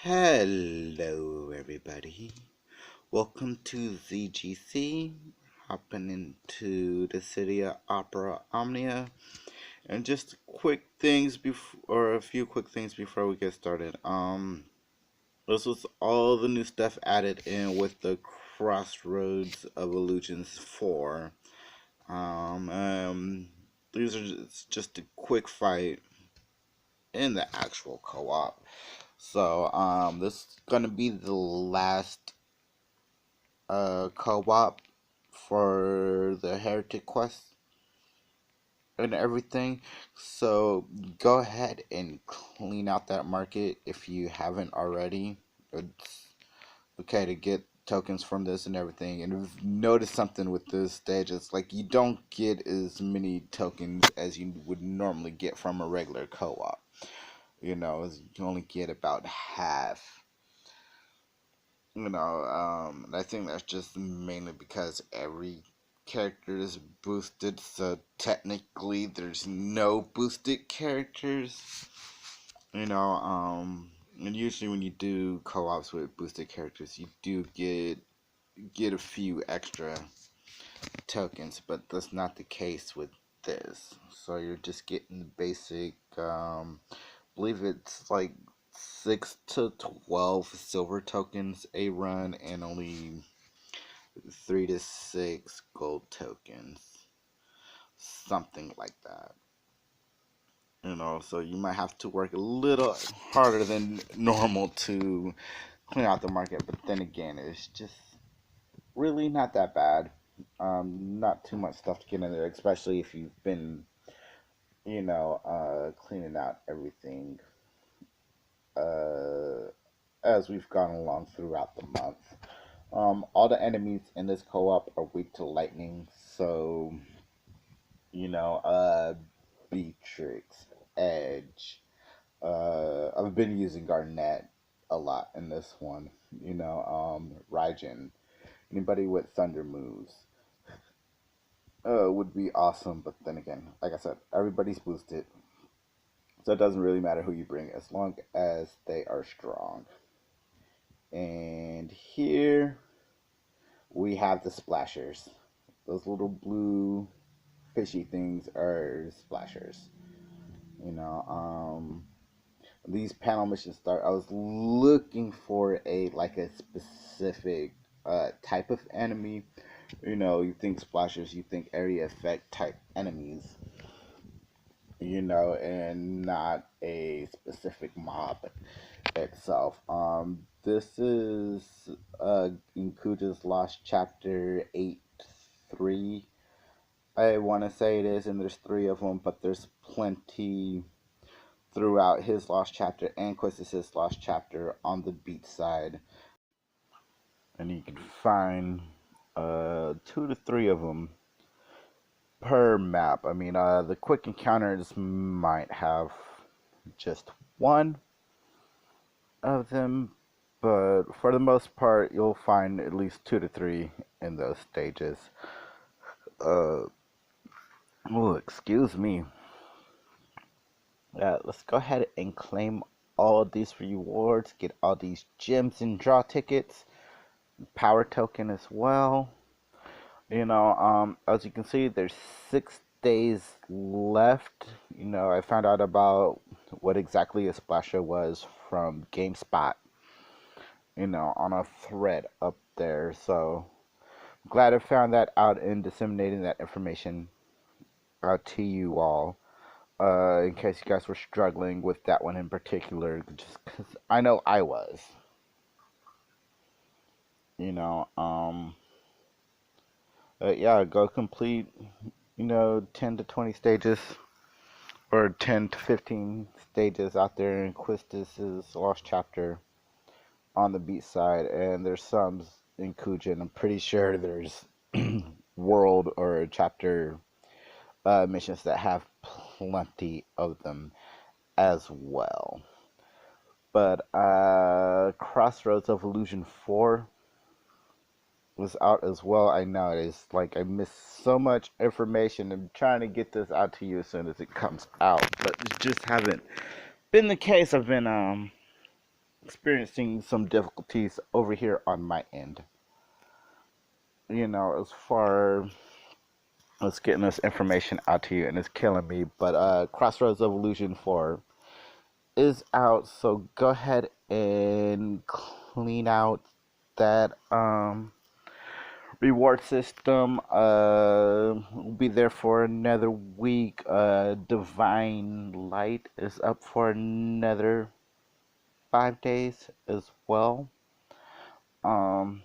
Hello, everybody. Welcome to ZGC. Hopping into the city of Opera Omnia, and just quick things before, or a few quick things before we get started. This was all the new stuff added in with the Crossroads of Illusions 4. Um, um, these are just a quick fight in the actual co-op. So, this is gonna be the last co-op for the Heretic Quest and everything. So go ahead and clean out that market if you haven't already. It's okay to get tokens from this and everything. And if you notice something with this stage, it's like you don't get as many tokens as you would normally get from a regular co-op. You only get about half. And I think that's just mainly because every character is boosted, so technically there's no boosted characters. And usually when you do co-ops with boosted characters, you do get a few extra tokens, but that's not the case with this. So you're just getting the basic, believe it's like 6 to 12 silver tokens a run and only 3 to 6 gold tokens, something like that. So you might have to work a little harder than normal to clean out the market, but then again, it's just really not that bad. Not too much stuff to get in there, especially if you've been, cleaning out everything uh, as we've gone along throughout the month. All the enemies in this co-op are weak to lightning, so you know, uh, Beatrix, Edge. I've been using Garnet a lot in this one. Raijin. Anybody with thunder moves would be awesome, but then again, like I said, everybody's boosted, so it doesn't really matter who you bring as long as they are strong. And here we have the splashers. Those little blue fishy things are splashers. You know, these panel missions start. I was looking for a specific type of enemy. You think splashers, you think area effect type enemies. And not a specific mob itself. This is in Kuja's Lost Chapter 8-3. I want to say it is, and there's three of them, but there's plenty throughout his Lost Chapter and Quistis' Lost Chapter on the beat side. And you can find 2 to 3 of them per map. I mean, the quick encounters might have just one of them, but for the most part, you'll find at least 2 to 3 in those stages. Oh, excuse me. Let's go ahead and claim all these rewards, get all these gems and draw tickets, power token as well. As you can see, there's 6 days left. I found out about what exactly a splasher was from GameSpot, on a thread up there. So glad I found that out and disseminating that information out to you all. In case you guys were struggling with that one in particular, just because I know I was. You know, um, yeah, go complete, 10 to 20 stages, or 10 to 15 stages out there in Quistis' Lost Chapter on the beat side, and there's some in Kuja, and I'm pretty sure there's world or chapter missions that have plenty of them as well. But Crossroads of Illusion 4 was out as well. I know it's like I missed so much information. I'm trying to get this out to you as soon as it comes out, but it just haven't been the case. I've been experiencing some difficulties over here on my end. As far as getting this information out to you, and it's killing me. But Crossroads Evolution 4 is out, so go ahead and clean out that reward system. We'll be there for another week. Divine Light is up for another 5 days as well. Um,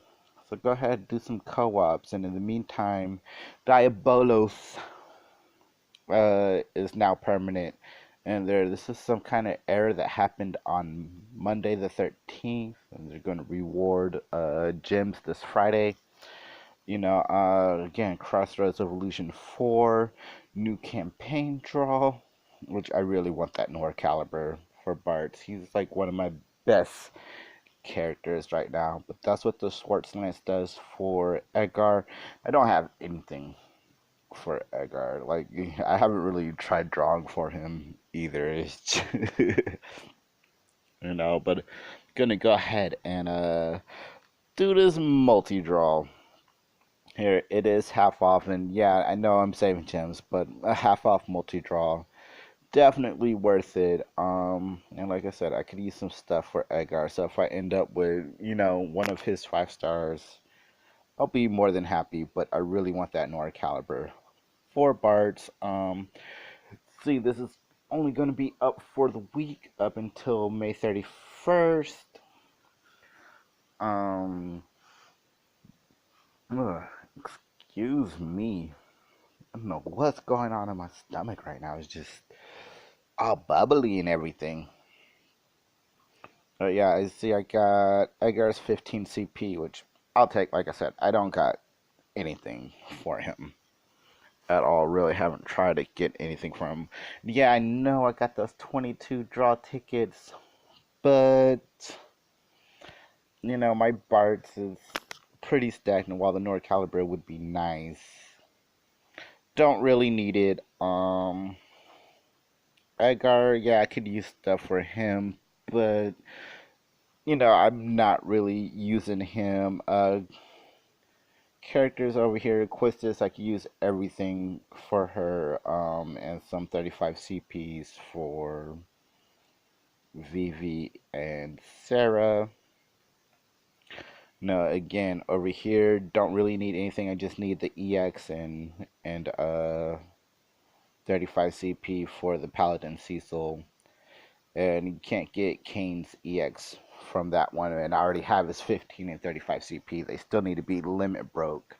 so go ahead and do some co-ops, and in the meantime, Diabolos is now permanent. And this is some kind of error that happened on Monday the 13th, and they're going to reward gems this Friday. Again, Crossroads Evolution 4, new campaign draw, which I really want that Nor Caliber for Bart. He's like one of my best characters right now, but that's what the Schwartz Lance does for Edgar. I don't have anything for Edgar. Like, I haven't really tried drawing for him either. But gonna go ahead and do this multi-draw. Here, it is half off, and yeah, I know I'm saving gems, but a half off multi-draw, definitely worth it. And like I said, I could use some stuff for Edgar, so if I end up with, one of his 5 stars, I'll be more than happy, but I really want that Nora Caliber. 4 Bards, see, this is only going to be up for the week up until May 31st. Um, ugh, excuse me. I don't know what's going on in my stomach right now. It's just all bubbly and everything. Yeah, I see I got Edgar's 15 CP, which I'll take. Like I said, I don't got anything for him at all. Really haven't tried to get anything from him. Yeah, I know I got those 22 draw tickets, but my Bards is pretty stagnant. While the Nord Caliber would be nice, don't really need it. Edgar, yeah, I could use stuff for him, but I'm not really using him. Characters over here, Quistis, I could use everything for her, and some 35 CPs for Vivi and Sarah. No, again, over here, don't really need anything. I just need the EX and 35 CP for the Paladin Cecil. And you can't get Kane's EX from that one, and I already have his 15 and 35 CP. They still need to be limit broke,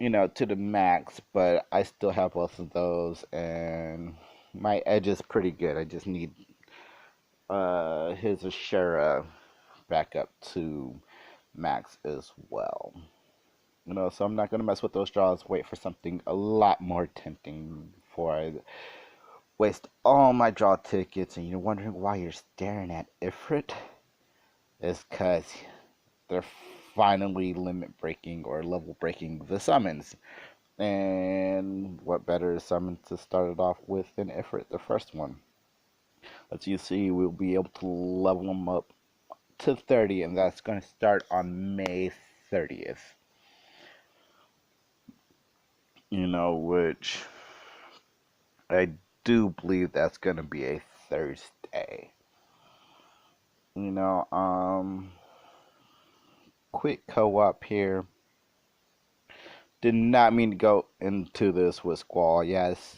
to the max, but I still have both of those, and my edge is pretty good. I just need his Ashera back up to max as well. So I'm not going to mess with those draws. Wait for something a lot more tempting before I waste all my draw tickets. And you're wondering why you're staring at Ifrit? It's because they're finally limit breaking or level breaking the summons. And what better summon to start it off with than Ifrit, the first one? As you see, we'll be able to level them up to 30, and that's going to start on May 30th. Which I do believe that's going to be a Thursday. Quick co-op here. Did not mean to go into this with Squall. Yes,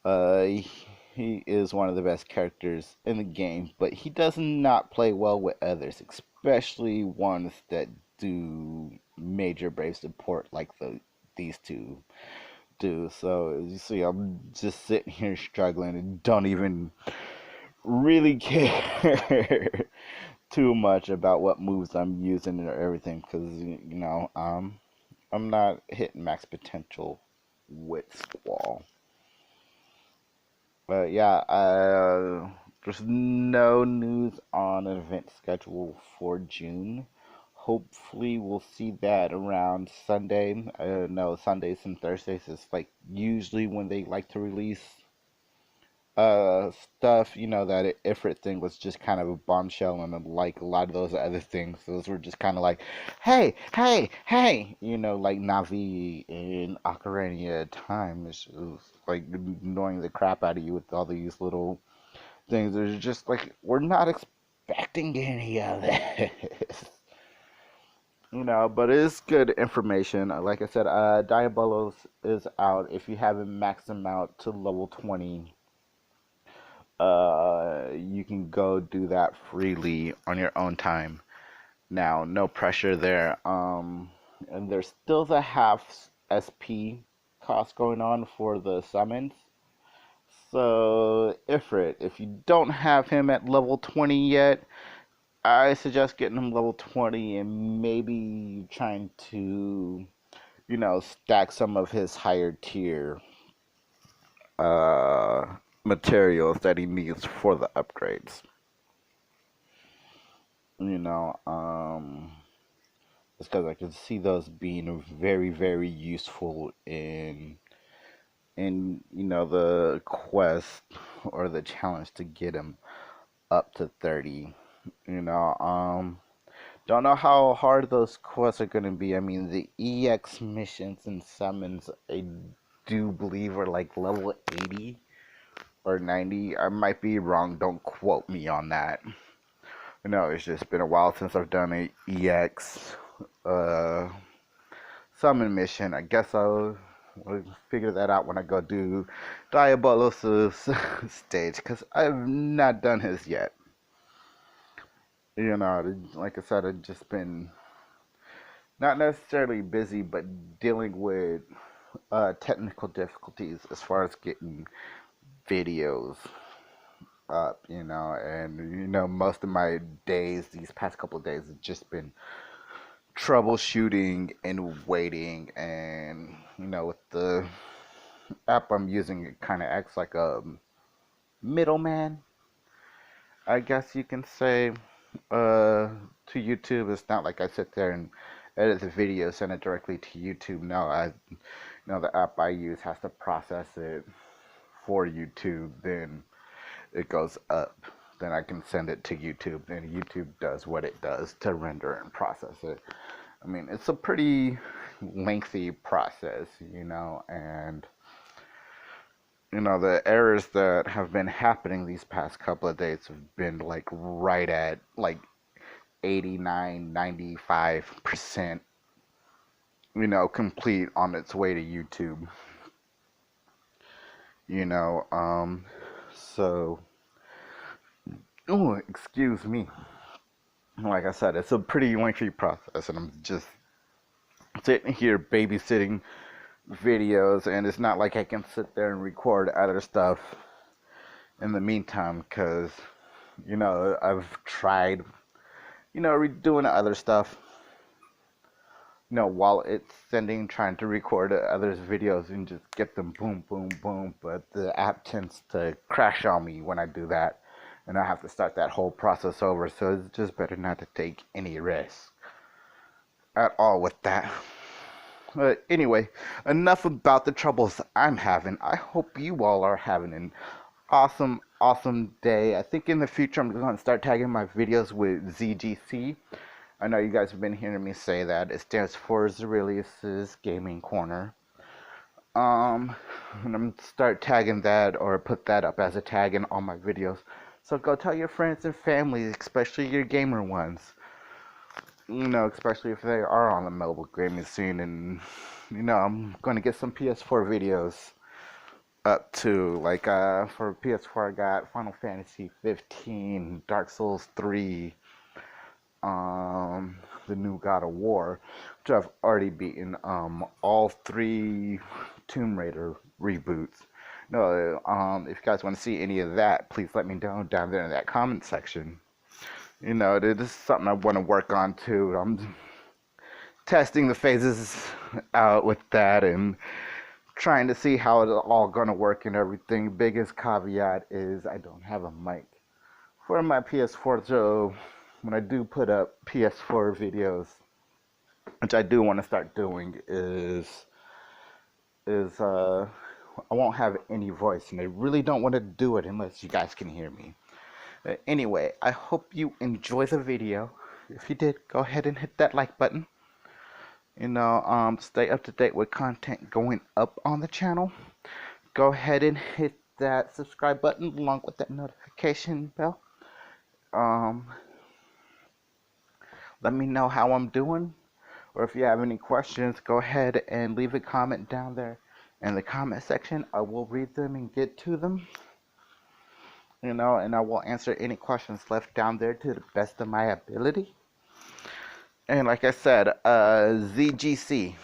he is one of the best characters in the game, but he does not play well with others, especially ones that do major brave support like these two do. So as you see, I'm just sitting here struggling and don't even really care too much about what moves I'm using or everything, because I'm not hitting max potential with Squall. But yeah, there's no news on an event schedule for June. Hopefully, we'll see that around Sunday. No, Sundays and Thursdays is like usually when they like to release stuff, that Ifrit thing was just kind of a bombshell, and like a lot of those other things, those were just kind of like, hey, hey, hey, like Navi in Ocarina of Time is like annoying the crap out of you with all these little things. There's just like, we're not expecting any of this. But it is good information. Like I said, Diabolos is out. If you haven't maxed them out to level 20, you can go do that freely on your own time. Now, no pressure there. And there's still the half SP cost going on for the summons. So, Ifrit, if you don't have him at level 20 yet, I suggest getting him level 20 and maybe trying to, stack some of his higher tier uh, materials that he needs for the upgrades. You know, just because I can see those being very, very useful in the quest or the challenge to get him up to 30. You know, don't know how hard those quests are going to be. I mean, the EX missions and summons, I do believe, are like level 80 or 90. I might be wrong. Don't quote me on that. It's just been a while since I've done a EX uh, summon mission. I guess I'll figure that out when I go do Diabolos' stage, because I've not done his yet. Like I said, I've just been not necessarily busy, but dealing with technical difficulties as far as getting videos up, and most of my days, these past couple of days, have just been troubleshooting and waiting, and with the app I'm using, it kind of acts like a middleman, I guess you can say, to YouTube. It's not like I sit there and edit the video, send it directly to YouTube. No, the app I use has to process it for YouTube, then it goes up. Then I can send it to YouTube. Then YouTube does what it does to render and process it. I mean, it's a pretty lengthy process, and the errors that have been happening these past couple of days have been like right at like 89, 95%, complete on its way to YouTube. So, oh, excuse me. Like I said, it's a pretty lengthy process, and I'm just sitting here babysitting videos, and it's not like I can sit there and record other stuff in the meantime, because, I've tried, doing other stuff, while it's sending, trying to record others' videos and just get them boom, boom, boom, but the app tends to crash on me when I do that, and I have to start that whole process over, so it's just better not to take any risk at all with that. But anyway, enough about the troubles I'm having. I hope you all are having an awesome, awesome day. I think in the future I'm going to start tagging my videos with ZGC. I know you guys have been hearing me say that. It stands for Zerilius's Gaming Corner. And I'm going to start tagging that, or put that up as a tag in all my videos. So go tell your friends and family, especially your gamer ones. Especially if they are on the mobile gaming scene. And, I'm going to get some PS4 videos up to, like, for PS4 I got Final Fantasy 15, Dark Souls 3, the new God of War, which I've already beaten, all 3 Tomb Raider reboots. No, if you guys want to see any of that, please let me know down there in that comment section. This is something I want to work on too. I'm testing the phases out with that and trying to see how it's all going to work and everything. Biggest caveat is I don't have a mic for my PS4, so when I do put up PS4 videos, which I do want to start doing, is I won't have any voice, and I really don't want to do it unless you guys can hear me. Anyway, I hope you enjoy the video. If you did, go ahead and hit that like button. Stay up to date with content going up on the channel. Go ahead and hit that subscribe button along with that notification bell. Um, Let me know how I'm doing, or if you have any questions, go ahead and leave a comment down there in the comment section. I will read them and get to them, and I will answer any questions left down there to the best of my ability. And like I said, ZGC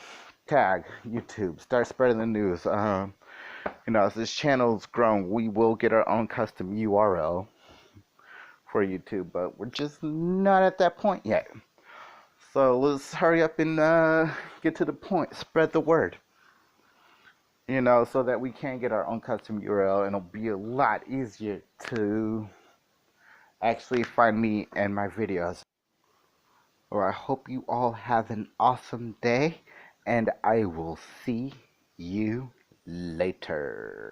tag YouTube, start spreading the news. As this channel's grown, we will get our own custom URL for YouTube, but we're just not at that point yet. So let's hurry up and get to the point. Spread the word. So that we can get our own custom URL, and it'll be a lot easier to actually find me and my videos. Or I hope you all have an awesome day, and I will see you later.